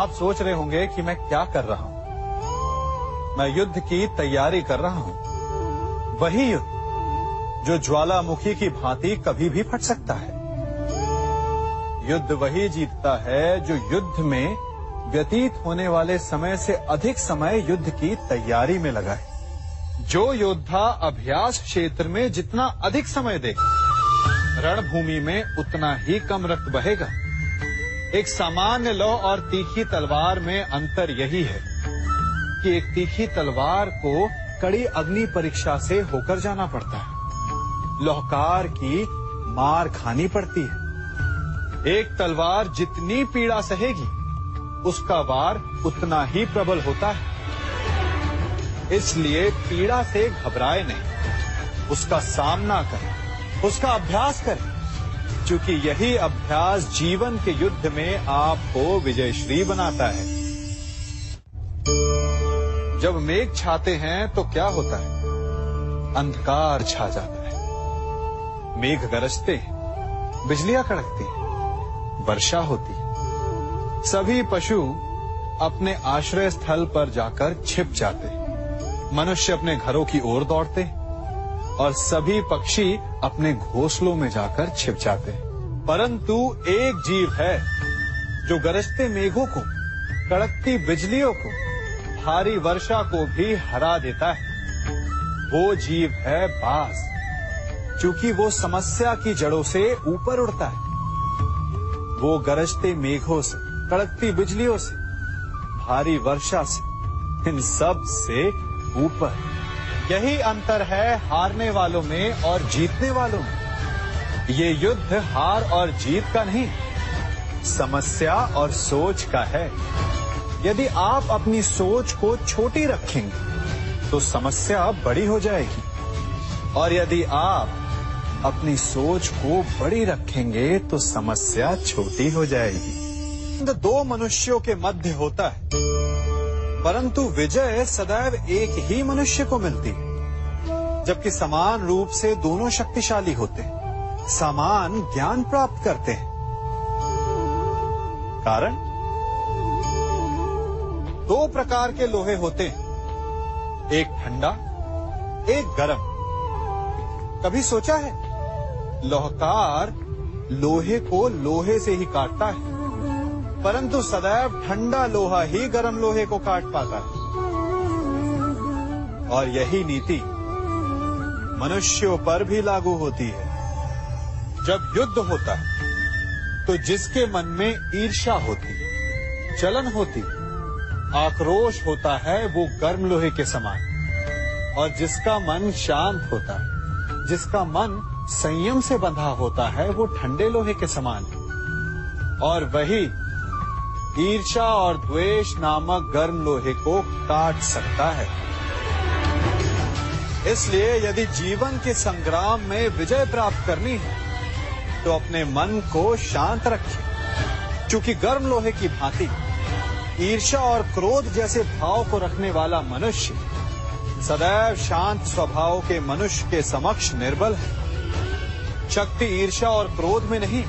आप सोच रहे होंगे कि मैं क्या कर रहा हूं। मैं युद्ध की तैयारी कर रहा हूं। वही युद्ध जो ज्वालामुखी की भांति कभी भी फट सकता है। युद्ध वही जीतता है जो युद्ध में व्यतीत होने वाले समय से अधिक समय युद्ध की तैयारी में लगाए। जो योद्धा अभ्यास क्षेत्र में जितना अधिक समय दे, रणभूमि में उतना ही कम रक्त बहेगा। एक सामान्य लौ और तीखी तलवार में अंतर यही है कि एक तीखी तलवार को कड़ी अग्नि परीक्षा से होकर जाना पड़ता है। लौहकार की मार खानी पड़ती है। एक तलवार जितनी पीड़ा सहेगी, उसका वार उतना ही प्रबल होता है। इसलिए पीड़ा से घबराए नहीं, उसका सामना करें, उसका अभ्यास करें, क्योंकि यही अभ्यास जीवन के युद्ध में आपको विजयश्री बनाता है। जब मेघ छाते हैं तो क्या होता है? अंधकार छा जाता है। मेघ गरजते हैं, बिजलियां कड़कती हैं, वर्षा होती है। सभी पशु अपने आश्रय स्थल पर जाकर छिप जाते हैं। मनुष्य अपने घरों की ओर दौड़ते हैं और सभी पक्षी अपने घोंसलों में जाकर छिप जाते हैं। परंतु एक जीव है जो गरजते मेघों को, कड़कती बिजलियों को, भारी वर्षा को भी हरा देता है। वो जीव है बाज, क्योंकि वो समस्या की जड़ों से ऊपर उड़ता है। वो गरजते मेघों से, कड़कती बिजलियों से, भारी वर्षा से, इन सब से ऊपर। यही अंतर है हारने वालों में और जीतने वालों में। ये युद्ध हार और जीत का नहीं, समस्या और सोच का है। यदि आप अपनी सोच को छोटी रखेंगे तो समस्या बड़ी हो जाएगी, और यदि आप अपनी सोच को बड़ी रखेंगे तो समस्या छोटी हो जाएगी। दो मनुष्यों के मध्य होता है, परंतु विजय सदैव एक ही मनुष्य को मिलती है। जबकि समान रूप से दोनों शक्तिशाली होते हैं, समान ज्ञान प्राप्त करते हैं। कारण, दो प्रकार के लोहे होते हैं, एक ठंडा, एक गर्म। कभी सोचा है, लौहकार लोहे को लोहे से ही काटता है, परंतु सदैव ठंडा लोहा ही गर्म लोहे को काट पाता है। और यही नीति मनुष्यों पर भी लागू होती है। जब युद्ध होता है तो जिसके मन में ईर्ष्या होती, जलन होती, आक्रोश होता है, वो गर्म लोहे के समान। और जिसका मन शांत होता है, जिसका मन संयम से बंधा होता है, वो ठंडे लोहे के समान है। और वही ईर्ष्या और द्वेष नामक गर्म लोहे को काट सकता है। इसलिए यदि जीवन के संग्राम में विजय प्राप्त करनी है तो अपने मन को शांत रखें, क्योंकि गर्म लोहे की भांति ईर्ष्या और क्रोध जैसे भाव को रखने वाला मनुष्य सदैव शांत स्वभाव के मनुष्य के समक्ष निर्बल है। शक्ति ईर्ष्या और क्रोध में नहीं,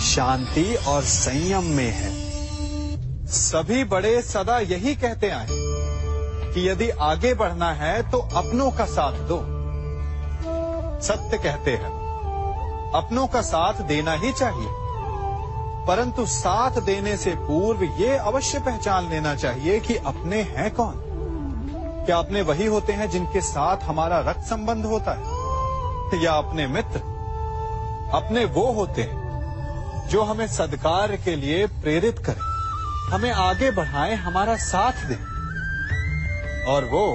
शांति और संयम में है। सभी बड़े सदा यही कहते आए कि यदि आगे बढ़ना है तो अपनों का साथ दो। सत्य कहते हैं, अपनों का साथ देना ही चाहिए, परंतु साथ देने से पूर्व ये अवश्य पहचान लेना चाहिए कि अपने हैं कौन। क्या अपने वही होते हैं जिनके साथ हमारा रक्त संबंध होता है, या अपने मित्र? अपने वो होते हैं जो हमें सद्कार्य के लिए प्रेरित करें, हमें आगे बढ़ाएं, हमारा साथ दें। और वो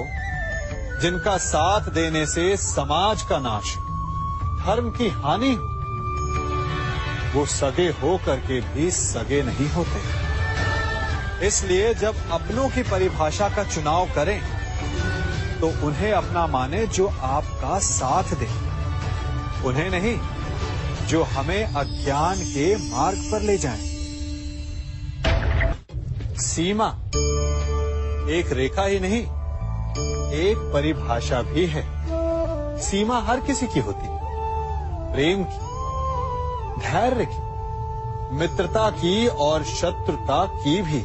जिनका साथ देने से समाज का नाश, धर्म की हानि हो, वो सगे हो करके भी सगे नहीं होते। इसलिए जब अपनों की परिभाषा का चुनाव करें तो उन्हें अपना माने जो आपका साथ दे, उन्हें नहीं जो हमें अज्ञान के मार्ग पर ले जाएं। सीमा एक रेखा ही नहीं, एक परिभाषा भी है। सीमा हर किसी की होती है, प्रेम की, धैर्य की, मित्रता की और शत्रुता की भी।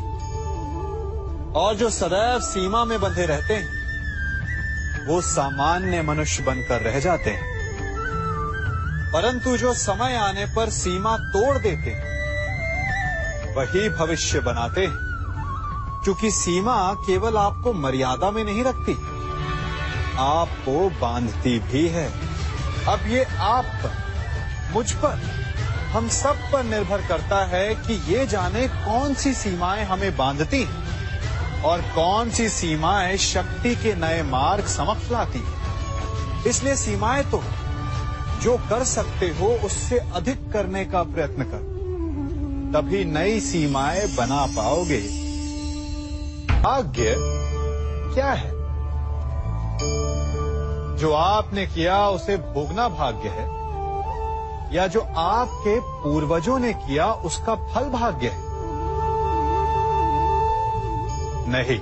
और जो सदैव सीमा में बंधे रहते हैं वो सामान्य मनुष्य बनकर रह जाते हैं, परंतु जो समय आने पर सीमा तोड़ देते हैं वही भविष्य बनाते हैं, क्योंकि सीमा केवल आपको मर्यादा में नहीं रखती, आपको बांधती भी है। अब ये आप पर, मुझ पर, हम सब पर निर्भर करता है कि ये जाने कौन सी सीमाएं हमें बांधती हैं और कौन सी सीमाएं शक्ति के नए मार्ग समक्ष लाती हैं। इसलिए सीमाएं तो जो कर सकते हो उससे अधिक करने का प्रयत्न करो, तभी नई सीमाएं बना पाओगे। भाग्य क्या है? जो आपने किया उसे भोगना भाग्य है, या जो आपके पूर्वजों ने किया उसका फल भाग्य है? नहीं,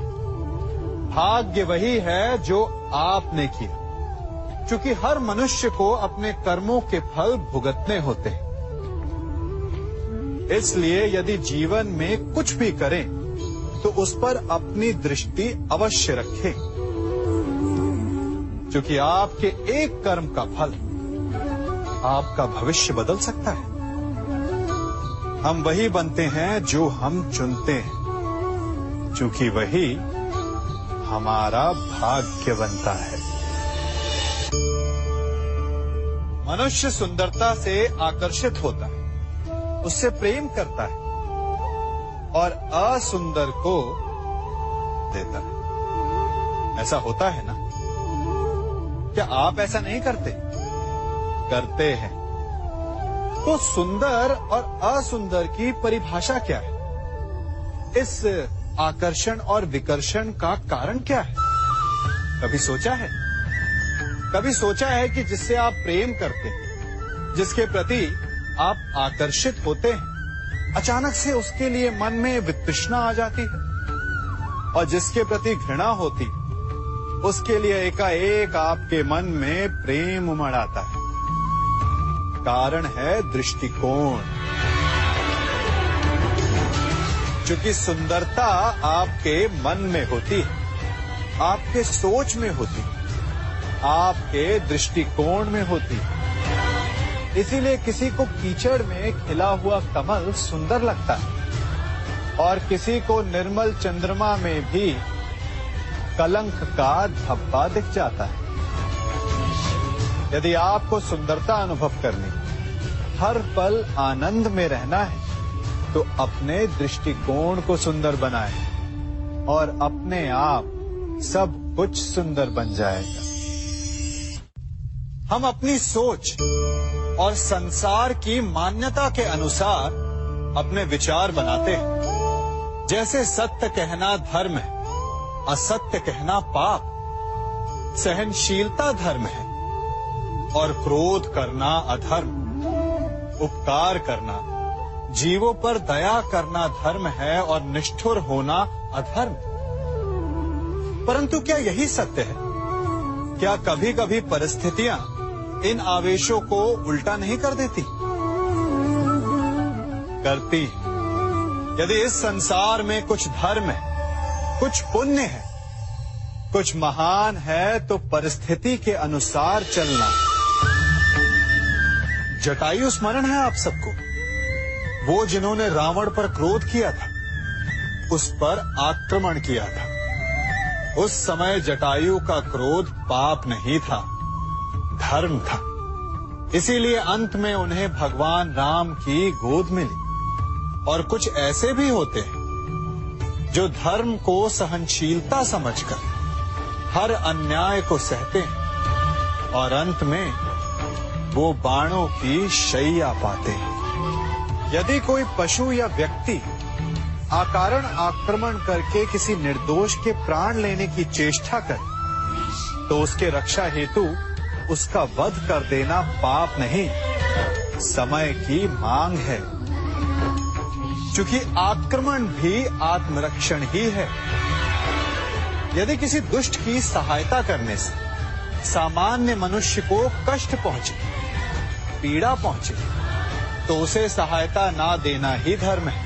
भाग्य वही है जो आपने किया, क्योंकि हर मनुष्य को अपने कर्मों के फल भुगतने होते हैं। इसलिए यदि जीवन में कुछ भी करें तो उस पर अपनी दृष्टि अवश्य रखें, क्योंकि आपके एक कर्म का फल आपका भविष्य बदल सकता है। हम वही बनते हैं जो हम चुनते हैं, क्योंकि वही हमारा भाग्य बनता है। मनुष्य सुंदरता से आकर्षित होता है, उससे प्रेम करता है और असुंदर को देता है। ऐसा होता है ना? क्या आप ऐसा नहीं करते? करते हैं। तो सुंदर और असुंदर की परिभाषा क्या है? इस आकर्षण और विकर्षण का कारण क्या है? कभी सोचा है? कभी सोचा है कि जिससे आप प्रेम करते हैं, जिसके प्रति आप आकर्षित होते हैं, अचानक से उसके लिए मन में वितृष्णा आ जाती है, और जिसके प्रति घृणा होती उसके लिए एकाएक आपके मन में प्रेम उमड़ आता है। कारण है दृष्टिकोण। क्योंकि सुंदरता आपके मन में होती है, आपके सोच में होती है, आपके दृष्टिकोण में होती है। इसीलिए किसी को कीचड़ में खिला हुआ कमल सुंदर लगता है और किसी को निर्मल चंद्रमा में भी कलंक का धब्बा दिख जाता है। यदि आपको सुंदरता अनुभव करनी, हर पल आनंद में रहना है, तो अपने दृष्टिकोण को सुंदर बनाएं और अपने आप सब कुछ सुंदर बन जाएगा। हम अपनी सोच और संसार की मान्यता के अनुसार अपने विचार बनाते हैं। जैसे सत्य कहना धर्म है, असत्य कहना पाप, सहनशीलता धर्म है और क्रोध करना अधर्म, उपकार करना, जीवों पर दया करना धर्म है और निष्ठुर होना अधर्म। परंतु क्या यही सत्य है? क्या कभी कभी परिस्थितियां इन आवेशों को उल्टा नहीं कर देती? करती। यदि इस संसार में कुछ धर्म है, कुछ पुण्य है, कुछ महान है, तो परिस्थिति के अनुसार चलना। जटायु स्मरण है आप सबको, वो जिन्होंने रावण पर क्रोध किया था, उस पर आक्रमण किया था। उस समय जटायु का क्रोध पाप नहीं था, धर्म था। इसीलिए अंत में उन्हें भगवान राम की गोद मिली। और कुछ ऐसे भी होते हैं जो धर्म को सहनशीलता समझकर हर अन्याय को सहते हैं और अंत में वो बाणों की शैया पाते हैं। यदि कोई पशु या व्यक्ति अकारण आक्रमण करके किसी निर्दोष के प्राण लेने की चेष्टा करे, तो उसके रक्षा हेतु उसका वध कर देना पाप नहीं, समय की मांग है। क्योंकि आक्रमण भी आत्मरक्षण ही है। यदि किसी दुष्ट की सहायता करने से सामान्य मनुष्य को कष्ट पहुंचे, पीड़ा पहुंचे, तो उसे सहायता ना देना ही धर्म है।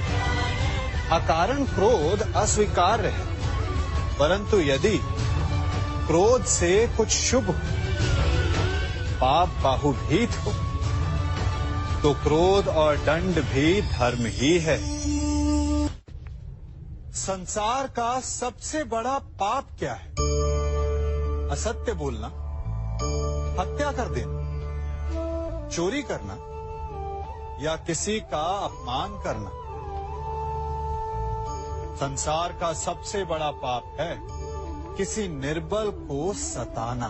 अकारण क्रोध अस्वीकार्य है, परंतु यदि क्रोध से कुछ शुभ हो, पाप बाहुभीत हो, तो क्रोध और दंड भी धर्म ही है। संसार का सबसे बड़ा पाप क्या है? असत्य बोलना, हत्या कर देना, चोरी करना या किसी का अपमान करना। संसार का सबसे बड़ा पाप है किसी निर्बल को सताना,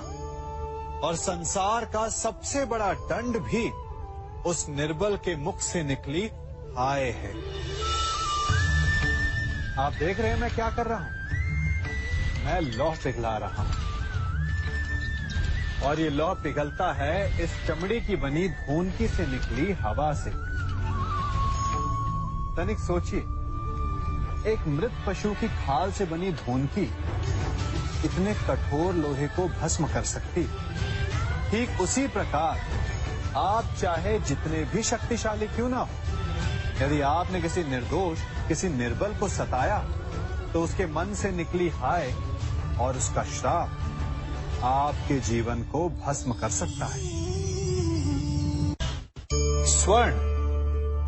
और संसार का सबसे बड़ा दंड भी उस निर्बल के मुख से निकली हाय है। आप देख रहे हैं मैं क्या कर रहा हूं? मैं लौह पिघला रहा हूं, और ये लौह पिघलता है इस चमड़ी की बनी धूनकी से निकली हवा से। तनिक सोचिए, एक मृत पशु की खाल से बनी धूनकी इतने कठोर लोहे को भस्म कर सकती। ठीक उसी प्रकार आप चाहे जितने भी शक्तिशाली क्यों ना हो, यदि आपने किसी निर्दोष, किसी निर्बल को सताया, तो उसके मन से निकली हाय और उसका श्राप आपके जीवन को भस्म कर सकता है। स्वर्ण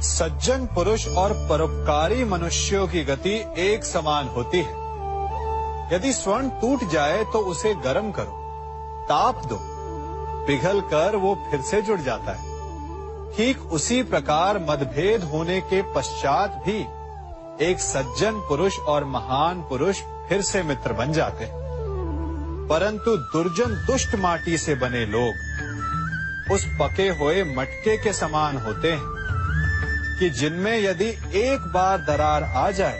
सज्जन पुरुष और परोपकारी मनुष्यों की गति एक समान होती है। यदि स्वर्ण टूट जाए तो उसे गर्म करो, ताप दो, पिघल कर वो फिर से जुड़ जाता है। ठीक उसी प्रकार मतभेद होने के पश्चात भी एक सज्जन पुरुष और महान पुरुष फिर से मित्र बन जाते हैं। परंतु दुर्जन दुष्ट माटी से बने लोग उस पके हुए मटके के समान होते हैं कि जिनमें यदि एक बार दरार आ जाए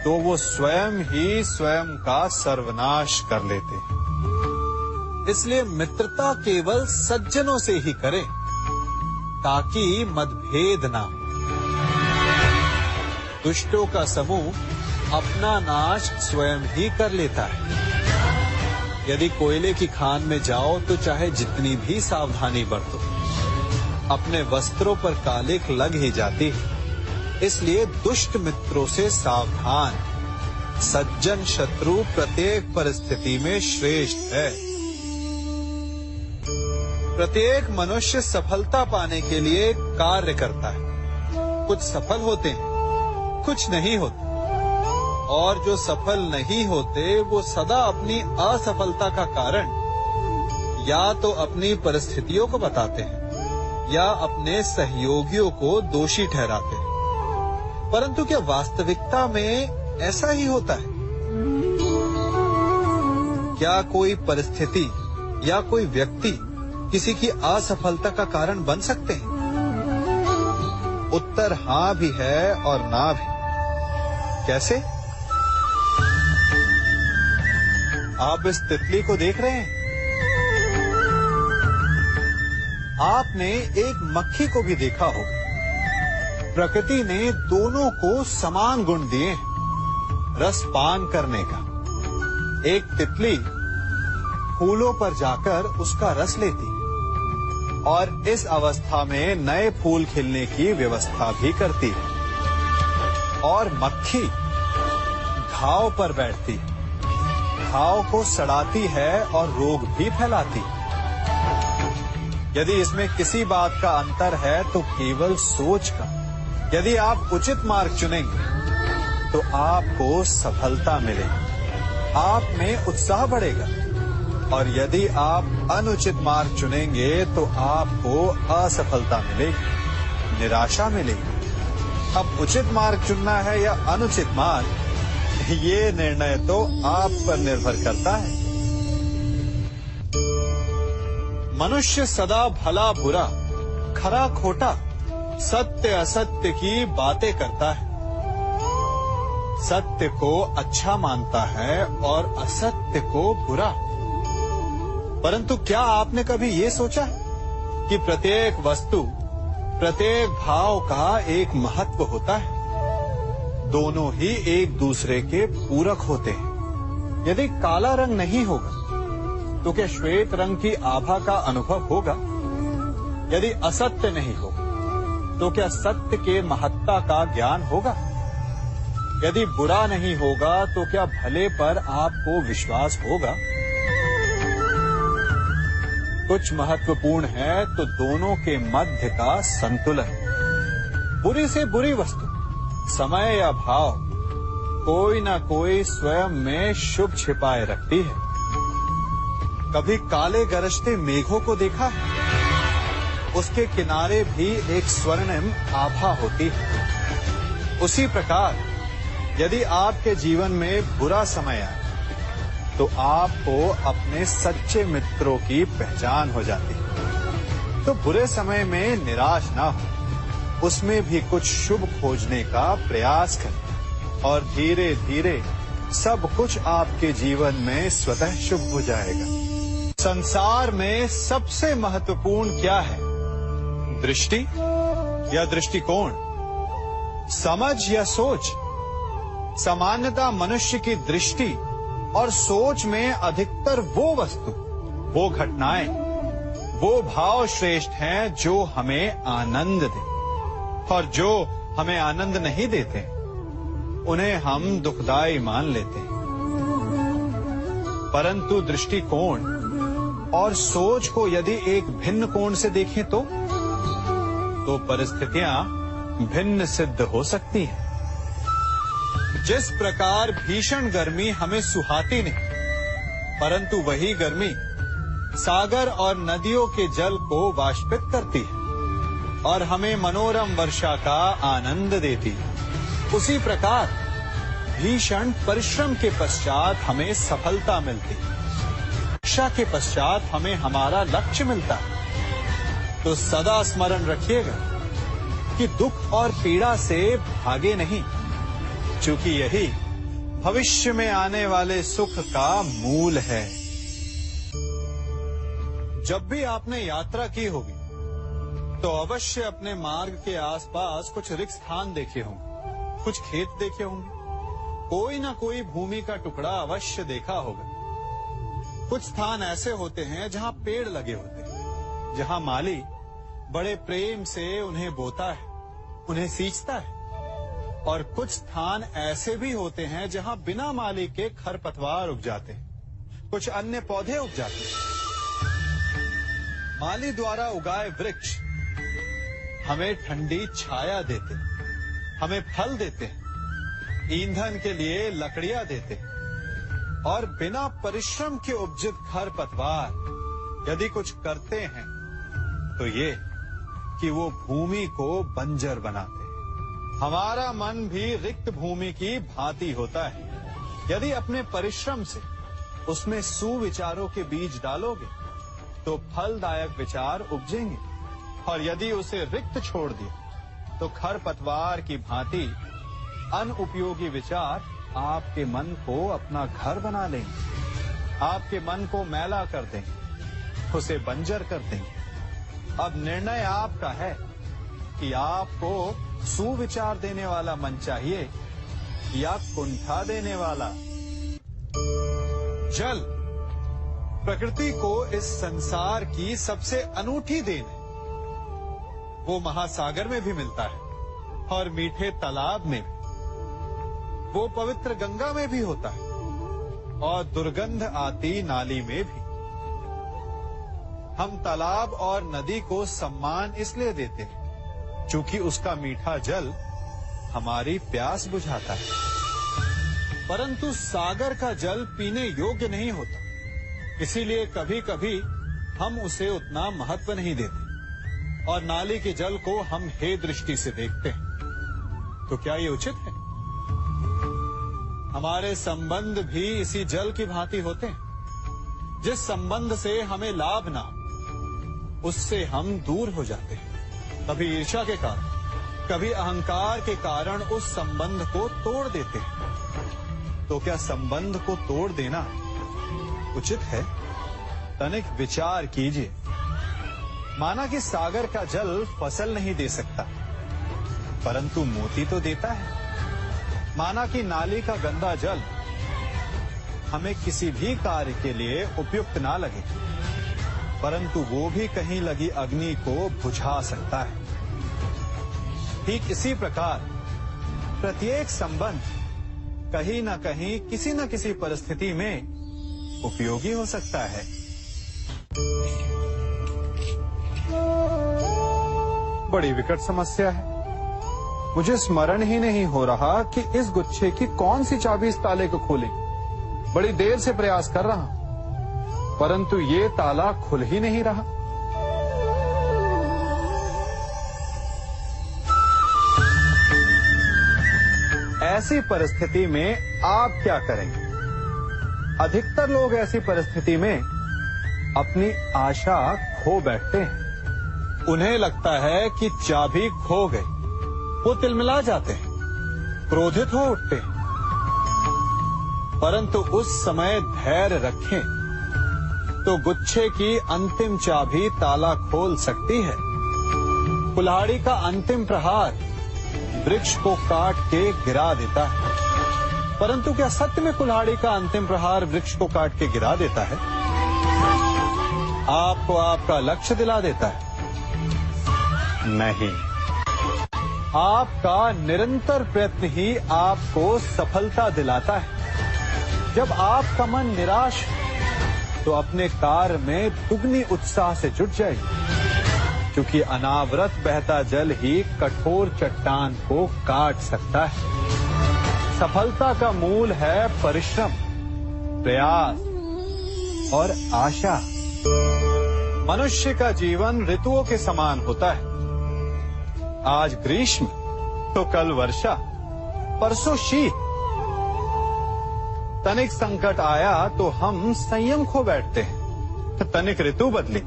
तो वो स्वयं ही स्वयं का सर्वनाश कर लेते हैं। इसलिए मित्रता केवल सज्जनों से ही करें ताकि मतभेद ना हो। दुष्टों का समूह अपना नाश स्वयं ही कर लेता है। यदि कोयले की खान में जाओ तो चाहे जितनी भी सावधानी बरतो, अपने वस्त्रों पर कालिख लग ही जाती है। इसलिए दुष्ट मित्रों से सावधान। सज्जन शत्रु प्रत्येक परिस्थिति में श्रेष्ठ है। प्रत्येक मनुष्य सफलता पाने के लिए कार्य करता है। कुछ सफल होते हैं, कुछ नहीं होते, और जो सफल नहीं होते वो सदा अपनी असफलता का कारण या तो अपनी परिस्थितियों को बताते हैं या अपने सहयोगियों को दोषी ठहराते हैं। परंतु क्या वास्तविकता में ऐसा ही होता है? क्या कोई परिस्थिति या कोई व्यक्ति किसी की असफलता का कारण बन सकते हैं? उत्तर हाँ भी है और ना भी। कैसे? आप इस तितली को देख रहे हैं? आपने एक मक्खी को भी देखा होगा। प्रकृति ने दोनों को समान गुण दिए हैं रस पान करने का। एक तितली फूलों पर जाकर उसका रस लेती और इस अवस्था में नए फूल खिलने की व्यवस्था भी करती है, और मक्खी घाव पर बैठती है, घाव को सड़ाती है और रोग भी फैलाती है। यदि इसमें किसी बात का अंतर है तो केवल सोच का। यदि आप उचित मार्ग चुनेंगे तो आपको सफलता मिलेगी, आप में उत्साह बढ़ेगा, और यदि आप अनुचित मार्ग चुनेंगे तो आपको असफलता मिलेगी, निराशा मिलेगी। अब उचित मार्ग चुनना है या अनुचित मार्ग, ये निर्णय तो आप पर निर्भर करता है। मनुष्य सदा भला बुरा, खरा खोटा, सत्य असत्य की बातें करता है। सत्य को अच्छा मानता है और असत्य को बुरा। परंतु क्या आपने कभी ये सोचा कि प्रत्येक वस्तु, प्रत्येक भाव का एक महत्व होता है? दोनों ही एक दूसरे के पूरक होते हैं। यदि काला रंग नहीं होगा तो क्या श्वेत रंग की आभा का अनुभव होगा? यदि असत्य नहीं होगा तो क्या सत्य के महत्ता का ज्ञान होगा? यदि बुरा नहीं होगा तो क्या भले पर आपको विश्वास होगा? कुछ महत्वपूर्ण है तो दोनों के मध्य का संतुलन। बुरी से बुरी वस्तु, समय या भाव, कोई ना कोई स्वयं में शुभ छिपाए रखती है। कभी काले गरजते मेघों को देखा है? उसके किनारे भी एक स्वर्णिम आभा होती है। उसी प्रकार यदि आपके जीवन में बुरा समय आए तो आपको अपने सच्चे मित्रों की पहचान हो जाती है। तो बुरे समय में निराश ना हो, उसमें भी कुछ शुभ खोजने का प्रयास करें और धीरे धीरे सब कुछ आपके जीवन में स्वतः शुभ हो जाएगा। संसार में सबसे महत्वपूर्ण क्या है? दृष्टि या दृष्टिकोण, समझ या सोच? सामान्यतः मनुष्य की दृष्टि और सोच में अधिकतर वो वस्तु, वो घटनाएं, वो भाव श्रेष्ठ हैं जो हमें आनंद दे, और जो हमें आनंद नहीं देते उन्हें हम दुखदाई मान लेते हैं। परंतु दृष्टिकोण और सोच को यदि एक भिन्न कोण से देखें तो परिस्थितियां भिन्न सिद्ध हो सकती हैं। जिस प्रकार भीषण गर्मी हमें सुहाती नहीं, परंतु वही गर्मी सागर और नदियों के जल को वाष्पित करती है और हमें मनोरम वर्षा का आनंद देती है, उसी प्रकार भीषण परिश्रम के पश्चात हमें सफलता मिलती है। शिक्षा के पश्चात हमें हमारा लक्ष्य मिलता है। तो सदा स्मरण रखिएगा कि दुख और पीड़ा से भागे नहीं, क्योंकि यही भविष्य में आने वाले सुख का मूल है। जब भी आपने यात्रा की होगी तो अवश्य अपने मार्ग के आसपास कुछ रिक्त स्थान देखे होंगे, कुछ खेत देखे होंगे, कोई ना कोई भूमि का टुकड़ा अवश्य देखा होगा। कुछ स्थान ऐसे होते हैं जहां पेड़ लगे होते हैं, जहां माली बड़े प्रेम से उन्हें बोता है, उन्हें सींचता है। और कुछ स्थान ऐसे भी होते हैं जहां बिना माली के खरपतवार उग जाते हैं, कुछ अन्य पौधे उग जाते हैं। माली द्वारा उगाए वृक्ष हमें ठंडी छाया देते हैं, हमें फल देते हैं, ईंधन के लिए लकड़ियां देते हैं। और बिना परिश्रम के उपजित खरपतवार यदि कुछ करते हैं तो ये कि वो भूमि को बंजर बनाते हैं। हमारा मन भी रिक्त भूमि की भांति होता है। यदि अपने परिश्रम से उसमें सुविचारों के बीज डालोगे तो फलदायक विचार उपजेंगे, और यदि उसे रिक्त छोड़ दिया तो खरपतवार की भांति अनुपयोगी विचार आपके मन को अपना घर बना लेंगे, आपके मन को मैला कर देंगे, उसे बंजर कर देंगे। अब निर्णय आपका है कि आपको सुविचार देने वाला मन चाहिए या कुंठा देने वाला। जल प्रकृति को इस संसार की सबसे अनूठी देन है। वो महासागर में भी मिलता है और मीठे तालाब में भी, वो पवित्र गंगा में भी होता है और दुर्गंध आती नाली में भी। हम तालाब और नदी को सम्मान इसलिए देते हैं क्योंकि उसका मीठा जल हमारी प्यास बुझाता है। परंतु सागर का जल पीने योग्य नहीं होता, इसीलिए कभी कभी हम उसे उतना महत्व नहीं देते और नाली के जल को हम हे दृष्टि से देखते हैं। तो क्या ये उचित है? हमारे संबंध भी इसी जल की भांति होते हैं। जिस संबंध से हमें लाभ ना, उससे हम दूर हो जाते हैं। कभी ईर्ष्या के कारण, कभी अहंकार के कारण उस संबंध को तोड़ देते हैं। तो क्या संबंध को तोड़ देना उचित है? तनिक विचार कीजिए। माना कि सागर का जल फसल नहीं दे सकता, परंतु मोती तो देता है। माना कि नाली का गंदा जल हमें किसी भी कार्य के लिए उपयुक्त ना लगे, परंतु वो भी कहीं लगी अग्नि को बुझा सकता है। ठीक इसी प्रकार प्रत्येक संबंध कहीं न कहीं किसी न किसी परिस्थिति में उपयोगी हो सकता है। बड़ी विकट समस्या है। मुझे स्मरण ही नहीं हो रहा कि इस गुच्छे की कौन सी चाबी इस ताले को खोलेगी। बड़ी देर से प्रयास कर रहा हूं, परंतु ये ताला खुल ही नहीं रहा। ऐसी परिस्थिति में आप क्या करेंगे? अधिकतर लोग ऐसी परिस्थिति में अपनी आशा खो बैठते हैं। उन्हें लगता है कि चाबी खो गई। वो तिलमिला जाते हैं, क्रोधित हो उठते हैं। परंतु उस समय धैर्य रखें तो गुच्छे की अंतिम चाबी ताला खोल सकती है। कुल्हाड़ी का अंतिम प्रहार वृक्ष को काट के गिरा देता है, परंतु क्या सत्य में कुल्हाड़ी का अंतिम प्रहार वृक्ष को काट के गिरा देता है? आपको आपका लक्ष्य दिला देता है? नहीं। आपका निरंतर प्रयत्न ही आपको सफलता दिलाता है। जब आपका मन निराश है तो अपने कार्य में दुगनी उत्साह से जुट जाइए, क्योंकि अनावरत बहता जल ही कठोर चट्टान को काट सकता है। सफलता का मूल है परिश्रम, प्रयास और आशा। मनुष्य का जीवन ऋतुओं के समान होता है। आज ग्रीष्म तो कल वर्षा, परसों शीत। तनिक संकट आया तो हम संयम खो बैठते हैं। तनिक ऋतु बदली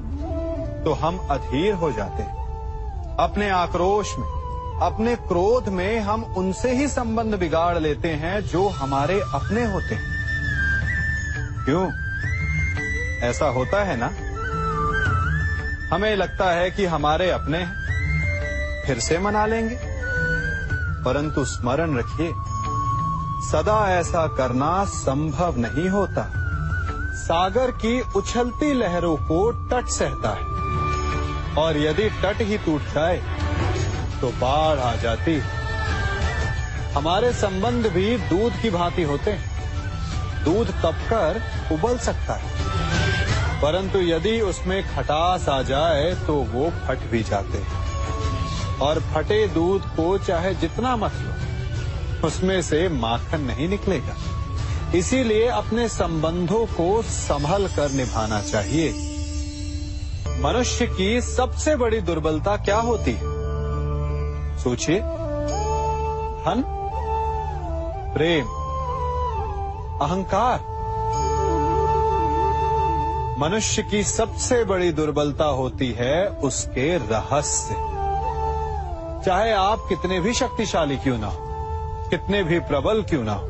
तो हम अधीर हो जाते हैं। अपने आक्रोश में, अपने क्रोध में हम उनसे ही संबंध बिगाड़ लेते हैं जो हमारे अपने होते हैं। क्यों? ऐसा होता है ना? हमें लगता है कि हमारे अपने हैं, फिर से मना लेंगे। परंतु स्मरण रखिए, सदा ऐसा करना संभव नहीं होता। सागर की उछलती लहरों को तट सहता है, और यदि तट ही टूट जाए तो बाढ़ आ जाती। हमारे संबंध भी दूध की भांति होते हैं। दूध तपकर उबल सकता है, परंतु यदि उसमें खटास आ जाए तो वो फट भी जाते हैं। और फटे दूध को चाहे जितना मत लो, उसमें से माखन नहीं निकलेगा। इसीलिए अपने संबंधों को संभल कर निभाना चाहिए। मनुष्य की सबसे बड़ी दुर्बलता क्या होती है? सोचिए। धन, प्रेम, अहंकार। मनुष्य की सबसे बड़ी दुर्बलता होती है उसके रहस्य। चाहे आप कितने भी शक्तिशाली क्यों ना हो, कितने भी प्रबल क्यों ना हो,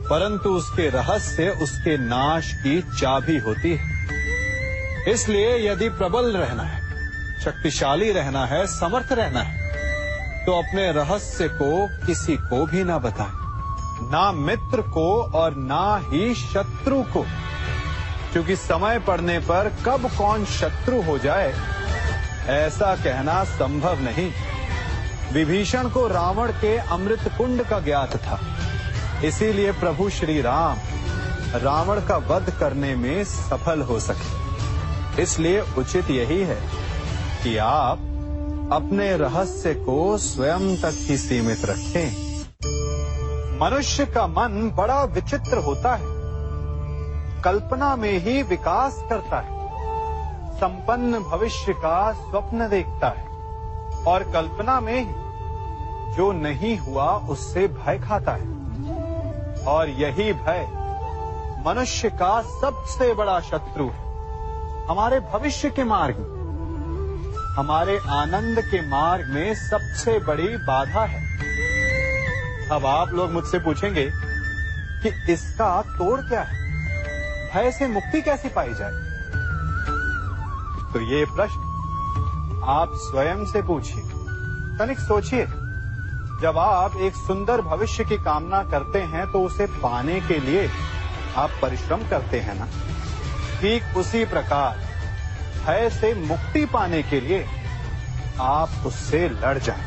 परंतु उसके रहस्य उसके नाश की चाबी होती है। इसलिए यदि प्रबल रहना है, शक्तिशाली रहना है, समर्थ रहना है, तो अपने रहस्य को किसी को भी ना बताएं, ना मित्र को और ना ही शत्रु को, क्योंकि समय पड़ने पर कब कौन शत्रु हो जाए ऐसा कहना संभव नहीं। विभीषण को रावण के अमृत कुंड का ज्ञात था, इसीलिए प्रभु श्री राम रावण का वध करने में सफल हो सके। इसलिए उचित यही है कि आप अपने रहस्य को स्वयं तक ही सीमित रखें। मनुष्य का मन बड़ा विचित्र होता है। कल्पना में ही विकास करता है, संपन्न भविष्य का स्वप्न देखता है, और कल्पना में ही जो नहीं हुआ उससे भय खाता है। और यही भय मनुष्य का सबसे बड़ा शत्रु है। हमारे भविष्य के मार्ग में, हमारे आनंद के मार्ग में सबसे बड़ी बाधा है। अब आप लोग मुझसे पूछेंगे कि इसका तोड़ क्या है, भय से मुक्ति कैसे पाई जाए? तो ये प्रश्न आप स्वयं से पूछिए। तनिक सोचिए, जब आप एक सुंदर भविष्य की कामना करते हैं तो उसे पाने के लिए आप परिश्रम करते हैं ना? ठीक उसी प्रकार भय से मुक्ति पाने के लिए आप उससे लड़ जाएं।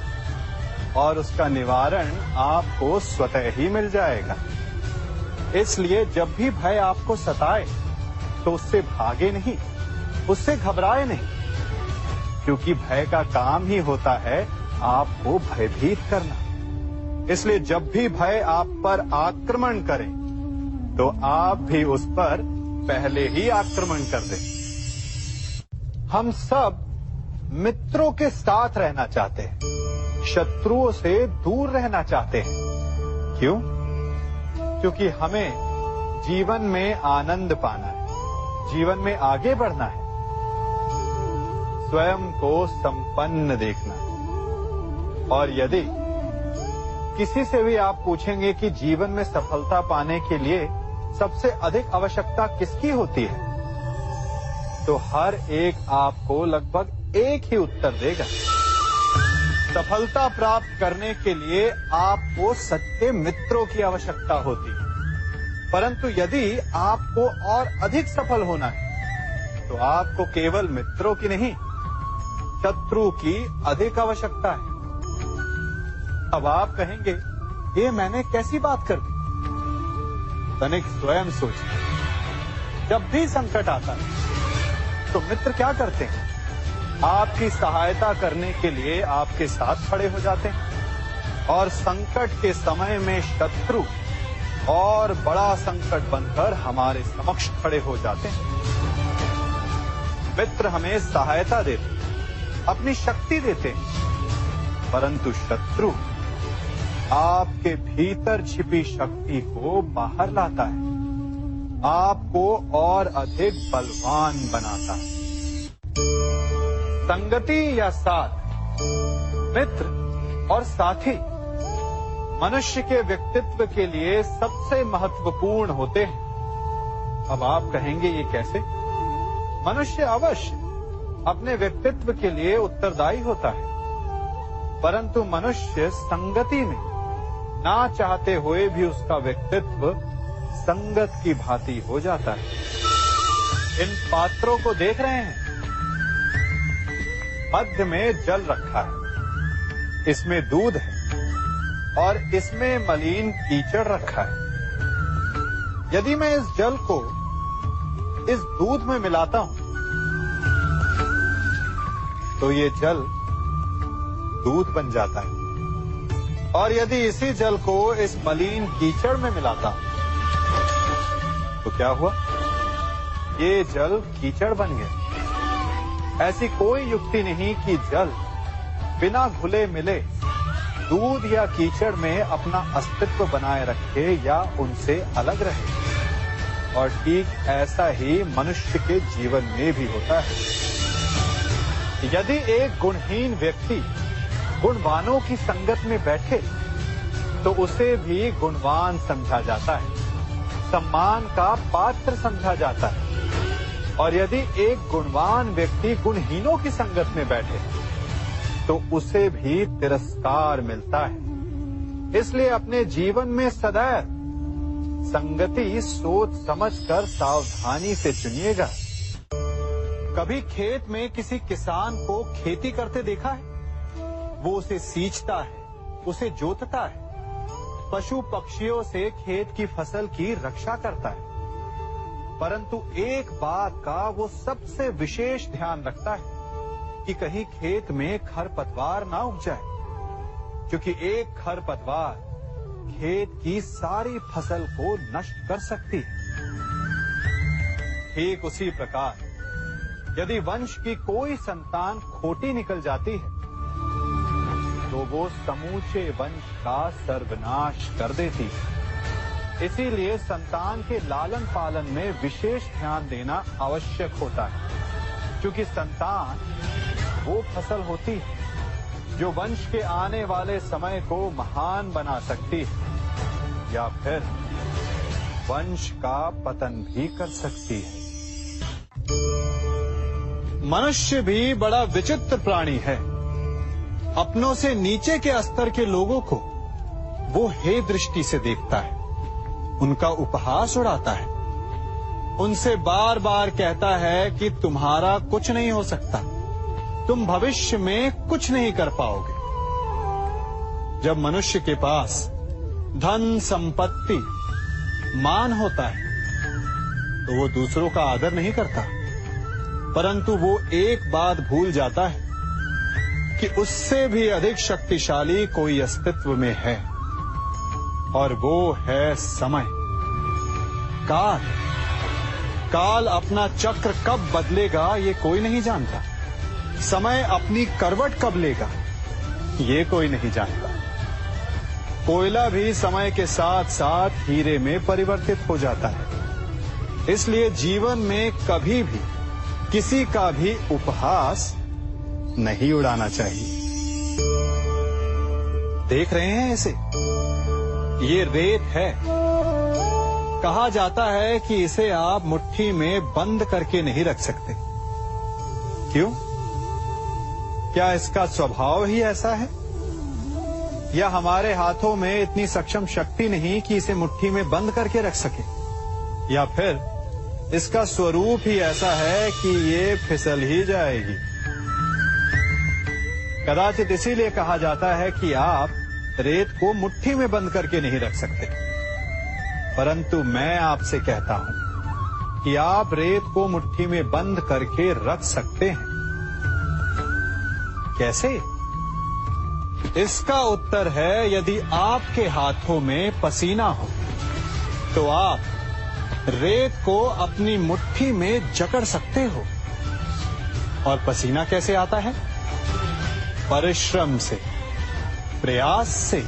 और उसका निवारण आपको स्वतः ही मिल जाएगा। इसलिए जब भी भय आपको सताए तो उससे भागे नहीं, उससे घबराए नहीं, क्योंकि भय का काम ही होता है आपको भयभीत करना। इसलिए जब भी भय आप पर आक्रमण करे तो आप भी उस पर पहले ही आक्रमण कर दें। हम सब मित्रों के साथ रहना चाहते हैं, शत्रुओं से दूर रहना चाहते हैं। क्यों? क्योंकि हमें जीवन में आनंद पाना है, जीवन में आगे बढ़ना है, स्वयं को संपन्न देखना है। और यदि किसी से भी आप पूछेंगे कि जीवन में सफलता पाने के लिए सबसे अधिक आवश्यकता किसकी होती है, तो हर एक आपको लगभग एक ही उत्तर देगा। सफलता प्राप्त करने के लिए आपको सच्चे मित्रों की आवश्यकता होती है। परंतु यदि आपको और अधिक सफल होना है तो आपको केवल मित्रों की नहीं, शत्रु की अधिक आवश्यकता है। अब आप कहेंगे, ये मैंने कैसी बात कर दी? तनिक स्वयं सोचिए। जब भी संकट आता है तो मित्र क्या करते हैं? आपकी सहायता करने के लिए आपके साथ खड़े हो जाते हैं। और संकट के समय में शत्रु और बड़ा संकट बनकर हमारे समक्ष खड़े हो जाते हैं। मित्र हमें सहायता देते हैं, अपनी शक्ति देते हैं, परंतु शत्रु आपके भीतर छिपी शक्ति को बाहर लाता है, आपको और अधिक बलवान बनाता है। संगति या साथ, मित्र और साथी मनुष्य के व्यक्तित्व के लिए सबसे महत्वपूर्ण होते हैं। अब आप कहेंगे, ये कैसे? मनुष्य अवश्य अपने व्यक्तित्व के लिए उत्तरदायी होता है, परंतु मनुष्य संगति में ना चाहते हुए भी उसका व्यक्तित्व संगत की भांति हो जाता है। इन पात्रों को देख रहे हैं, मध्य में जल रखा है, इसमें दूध है और इसमें मलिन कीचड़ रखा है। यदि मैं इस जल को इस दूध में मिलाता हूं तो ये जल दूध बन जाता है, और यदि इसी जल को इस मलिन कीचड़ में मिलाता हूं तो क्या हुआ? ये जल कीचड़ बन गया। ऐसी कोई युक्ति नहीं कि जल बिना घुले मिले दूध या कीचड़ में अपना अस्तित्व बनाए रखे या उनसे अलग रहे। और ठीक ऐसा ही मनुष्य के जीवन में भी होता है। यदि एक गुणहीन व्यक्ति गुणवानों की संगत में बैठे तो उसे भी गुणवान समझा जाता है, सम्मान का पात्र समझा जाता है। और यदि एक गुणवान व्यक्ति गुणहीनों की संगत में बैठे तो उसे भी तिरस्कार मिलता है। इसलिए अपने जीवन में सदैव संगति सोच समझकर सावधानी से चुनिएगा। कभी खेत में किसी किसान को खेती करते देखा है? वो उसे सींचता है, उसे जोतता है, पशु पक्षियों से खेत की फसल की रक्षा करता है, परंतु एक बात का वो सबसे विशेष ध्यान रखता है कि कहीं खेत में खरपतवार ना उग जाए, क्योंकि एक खरपतवार खेत की सारी फसल को नष्ट कर सकती है। ठीक उसी प्रकार यदि वंश की कोई संतान खोटी निकल जाती है तो वो समूचे वंश का सर्वनाश कर देती है। इसीलिए संतान के लालन पालन में विशेष ध्यान देना आवश्यक होता है, क्योंकि संतान वो फसल होती है जो वंश के आने वाले समय को महान बना सकती है या फिर वंश का पतन भी कर सकती है। मनुष्य भी बड़ा विचित्र प्राणी है। अपनों से नीचे के स्तर के लोगों को वो हे दृष्टि से देखता है, उनका उपहास उड़ाता है, उनसे बार बार कहता है कि तुम्हारा कुछ नहीं हो सकता, तुम भविष्य में कुछ नहीं कर पाओगे। जब मनुष्य के पास धन, संपत्ति, मान होता है तो वो दूसरों का आदर नहीं करता, परंतु वो एक बात भूल जाता है कि उससे भी अधिक शक्तिशाली कोई अस्तित्व में है, और वो है समय। काल। काल अपना चक्र कब बदलेगा ये कोई नहीं जानता। समय अपनी करवट कब लेगा ये कोई नहीं जानता। कोयला भी समय के साथ साथ हीरे में परिवर्तित हो जाता है। इसलिए जीवन में कभी भी किसी का भी उपहास नहीं उड़ाना चाहिए। देख रहे हैं इसे? ये रेत है। कहा जाता है कि इसे आप मुट्ठी में बंद करके नहीं रख सकते। क्यों? क्या इसका स्वभाव ही ऐसा है, या हमारे हाथों में इतनी सक्षम शक्ति नहीं कि इसे मुट्ठी में बंद करके रख सके, या फिर इसका स्वरूप ही ऐसा है कि ये फिसल ही जाएगी। कदाचित इसीलिए कहा जाता है कि आप रेत को मुट्ठी में बंद करके नहीं रख सकते, परंतु मैं आपसे कहता हूं कि आप रेत को मुट्ठी में बंद करके रख सकते हैं। कैसे? इसका उत्तर है, यदि आपके हाथों में पसीना हो तो आप रेत को अपनी मुट्ठी में जकड़ सकते हो। और पसीना कैसे आता है? परिश्रम से, प्रयास से।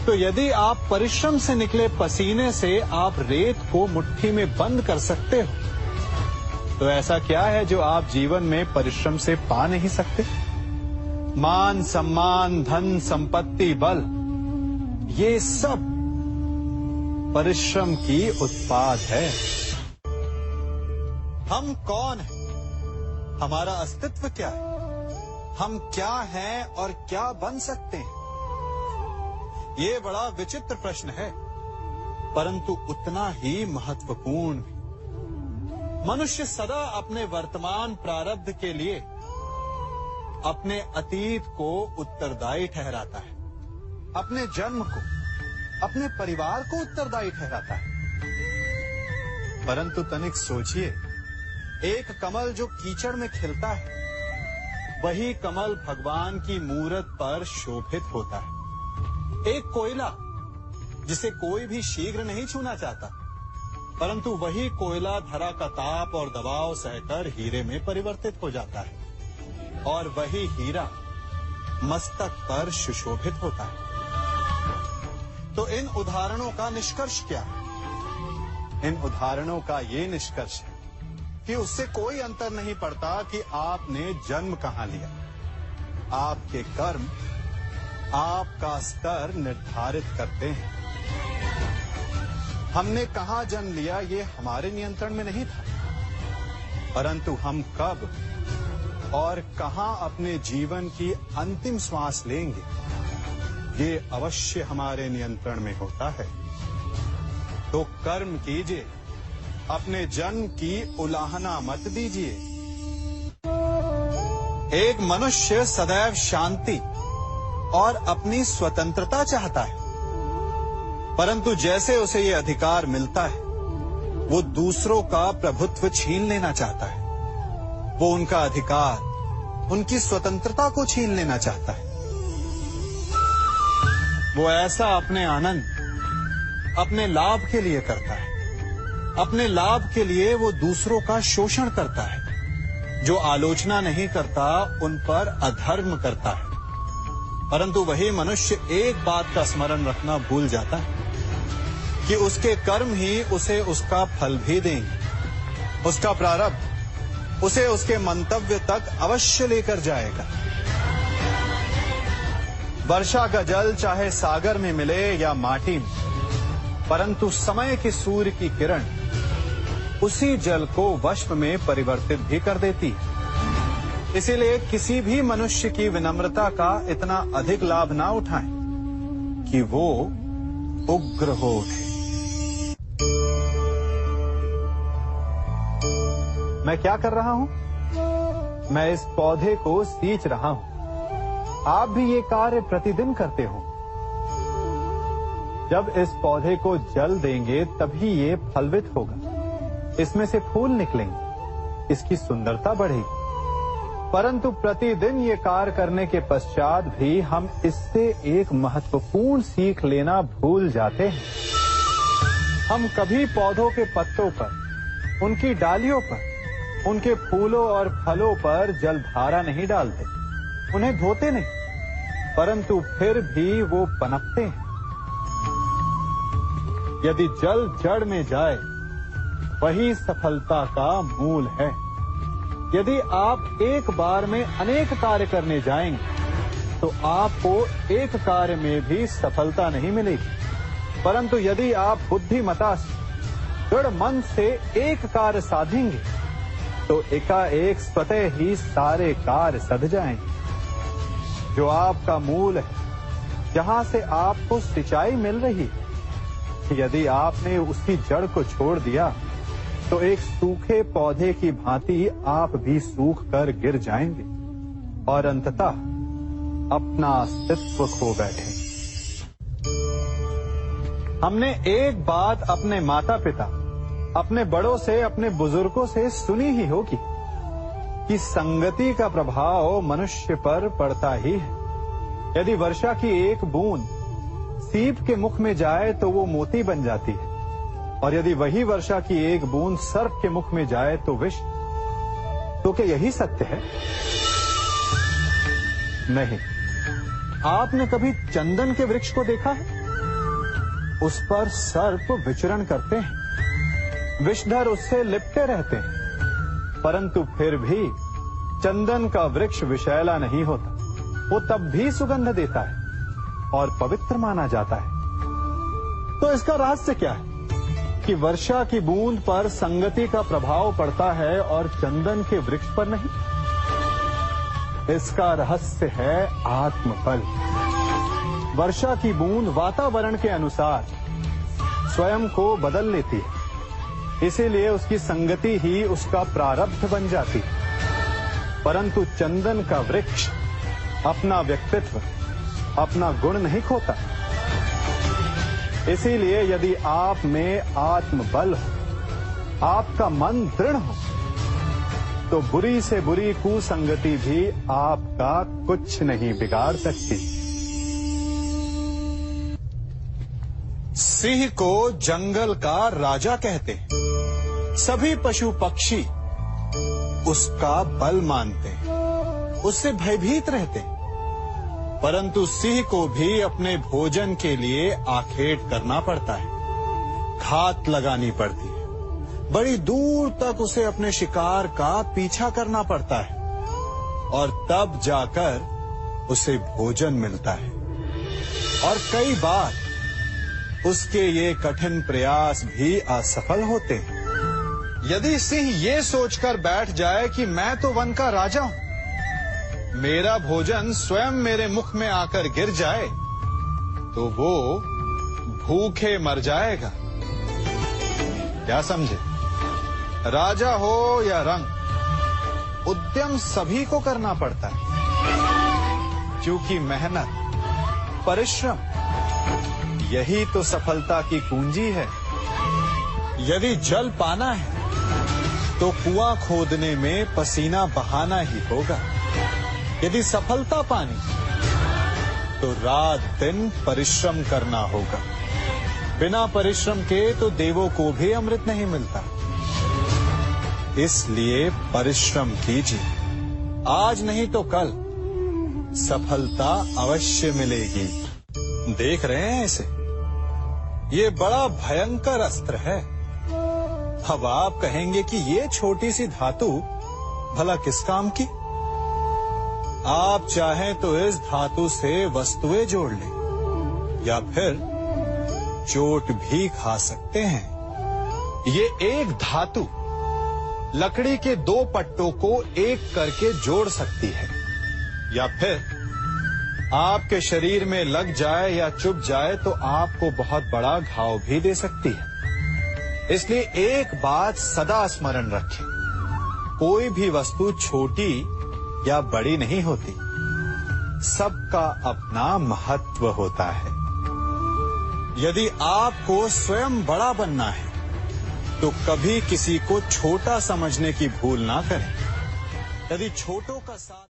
तो यदि आप परिश्रम से निकले पसीने से आप रेत को मुट्ठी में बंद कर सकते हो, तो ऐसा क्या है जो आप जीवन में परिश्रम से पा नहीं सकते? मान, सम्मान, धन, संपत्ति, बल, ये सब परिश्रम की उत्पाद है। हम कौन हैं? हमारा अस्तित्व क्या है? हम क्या हैं और क्या बन सकते हैं? ये बड़ा विचित्र प्रश्न है, परंतु उतना ही महत्वपूर्ण भी। मनुष्य सदा अपने वर्तमान प्रारब्ध के लिए अपने अतीत को उत्तरदायी ठहराता है, अपने जन्म को, अपने परिवार को उत्तरदायी ठहराता है। परंतु तनिक सोचिए, एक कमल जो कीचड़ में खिलता है, वही कमल भगवान की मूरत पर शोभित होता है। एक कोयला जिसे कोई भी शीघ्र नहीं छूना चाहता, परंतु वही कोयला धरा का ताप और दबाव सहकर हीरे में परिवर्तित हो जाता है, और वही हीरा मस्तक पर सुशोभित होता है। तो इन उदाहरणों का निष्कर्ष क्या है? इन उदाहरणों का ये निष्कर्ष है कि उससे कोई अंतर नहीं पड़ता कि आपने जन्म कहां लिया। आपके कर्म आपका स्तर निर्धारित करते हैं। हमने कहां जन्म लिया ये हमारे नियंत्रण में नहीं था, परंतु हम कब और कहां अपने जीवन की अंतिम श्वास लेंगे ये अवश्य हमारे नियंत्रण में होता है। तो कर्म कीजिए, अपने जन्म की उलाहना मत दीजिए। एक मनुष्य सदैव शांति और अपनी स्वतंत्रता चाहता है, परंतु जैसे उसे ये अधिकार मिलता है, वो दूसरों का प्रभुत्व छीन लेना चाहता है। वो उनका अधिकार, उनकी स्वतंत्रता को छीन लेना चाहता है। वो ऐसा अपने आनंद, अपने लाभ के लिए करता है। अपने लाभ के लिए वो दूसरों का शोषण करता है। जो आलोचना नहीं करता उन पर अधर्म करता है। परंतु वही मनुष्य एक बात का स्मरण रखना भूल जाता है कि उसके कर्म ही उसे उसका फल भी देंगे। उसका प्रारब्ध उसे उसके मंतव्य तक अवश्य लेकर जाएगा। वर्षा का जल चाहे सागर में मिले या माटी में, परंतु समय के सूर्य की किरण उसी जल को वष्प में परिवर्तित भी कर देती है। इसीलिए किसी भी मनुष्य की विनम्रता का इतना अधिक लाभ ना उठाएं कि वो उग्र हो उठे। मैं क्या कर रहा हूं? मैं इस पौधे को सींच रहा हूं। आप भी ये कार्य प्रतिदिन करते हो। जब इस पौधे को जल देंगे तभी ये फलवित होगा, इसमें से फूल निकलेंगे, इसकी सुंदरता बढ़ेगी। परंतु प्रतिदिन ये कार्य करने के पश्चात भी हम इससे एक महत्वपूर्ण सीख लेना भूल जाते हैं। हम कभी पौधों के पत्तों पर, उनकी डालियों पर, उनके फूलों और फलों पर जलधारा नहीं डालते, उन्हें धोते नहीं, परंतु फिर भी वो पनपते हैं। यदि जल जड़ में जाए, वही सफलता का मूल है। यदि आप एक बार में अनेक कार्य करने जाएंगे, तो आपको एक कार्य में भी सफलता नहीं मिलेगी। परंतु यदि आप बुद्धिमता से, दृढ़ मन से एक कार्य साधेंगे, तो एकाएक स्वतः ही सारे कार्य सध जाएंगे। जो आपका मूल है, जहां से आपको सिंचाई मिल रही है, यदि आपने उसकी जड़ को छोड़ दिया, तो एक सूखे पौधे की भांति आप भी सूख कर गिर जाएंगे और अंततः अपना अस्तित्व खो बैठे। हमने एक बात अपने माता पिता, अपने बड़ों से, अपने बुजुर्गों से सुनी ही होगी कि संगति का प्रभाव मनुष्य पर पड़ता ही है। यदि वर्षा की एक बूंद सीप के मुख में जाए तो वो मोती बन जाती है, और यदि वही वर्षा की एक बूंद सर्प के मुख में जाए तो विष। तो क्या यही सत्य है? नहीं। आपने कभी चंदन के वृक्ष को देखा है? उस पर सर्प विचरण करते हैं, विषधर उससे लिपटे रहते हैं, परंतु फिर भी चंदन का वृक्ष विषैला नहीं होता। वो तब भी सुगंध देता है और पवित्र माना जाता है। तो इसका रहस्य क्या है कि वर्षा की बूंद पर संगति का प्रभाव पड़ता है और चंदन के वृक्ष पर नहीं? इसका रहस्य है आत्मबल। वर्षा की बूंद वातावरण के अनुसार स्वयं को बदल लेती है, इसीलिए उसकी संगति ही उसका प्रारब्ध बन जाती है। परंतु चंदन का वृक्ष अपना व्यक्तित्व, अपना गुण नहीं खोता। इसीलिए यदि आप में आत्मबल हो, आपका मन दृढ़ हो, तो बुरी से बुरी कुसंगति भी आपका कुछ नहीं बिगाड़ सकती। सिंह को जंगल का राजा कहते हैं। सभी पशु पक्षी उसका बल मानते हैं, उससे भयभीत रहते हैं। परंतु सिंह को भी अपने भोजन के लिए आखेट करना पड़ता है, घात लगानी पड़ती है, बड़ी दूर तक उसे अपने शिकार का पीछा करना पड़ता है, और तब जाकर उसे भोजन मिलता है। और कई बार उसके ये कठिन प्रयास भी असफल होते हैं। यदि सिंह ये सोचकर बैठ जाए कि मैं तो वन का राजा हूं, मेरा भोजन स्वयं मेरे मुख में आकर गिर जाए, तो वो भूखे मर जाएगा। क्या समझे? राजा हो या रंक, उद्यम सभी को करना पड़ता है, क्योंकि मेहनत, परिश्रम यही तो सफलता की कुंजी है। यदि जल पाना है तो कुआं खोदने में पसीना बहाना ही होगा। यदि सफलता पानी तो रात दिन परिश्रम करना होगा। बिना परिश्रम के तो देवों को भी अमृत नहीं मिलता। इसलिए परिश्रम कीजिए, आज नहीं तो कल सफलता अवश्य मिलेगी। देख रहे हैं इसे? ये बड़ा भयंकर अस्त्र है। अब आप कहेंगे कि ये छोटी सी धातु भला किस काम की? आप चाहें तो इस धातु से वस्तुएं जोड़ लें, या फिर चोट भी खा सकते हैं। ये एक धातु लकड़ी के दो पट्टों को एक करके जोड़ सकती है, या फिर आपके शरीर में लग जाए या चुभ जाए तो आपको बहुत बड़ा घाव भी दे सकती है। इसलिए एक बात सदा स्मरण रखें, कोई भी वस्तु छोटी या बड़ी नहीं होती, सबका अपना महत्व होता है। यदि आपको स्वयं बड़ा बनना है तो कभी किसी को छोटा समझने की भूल ना करें। यदि छोटों का साथ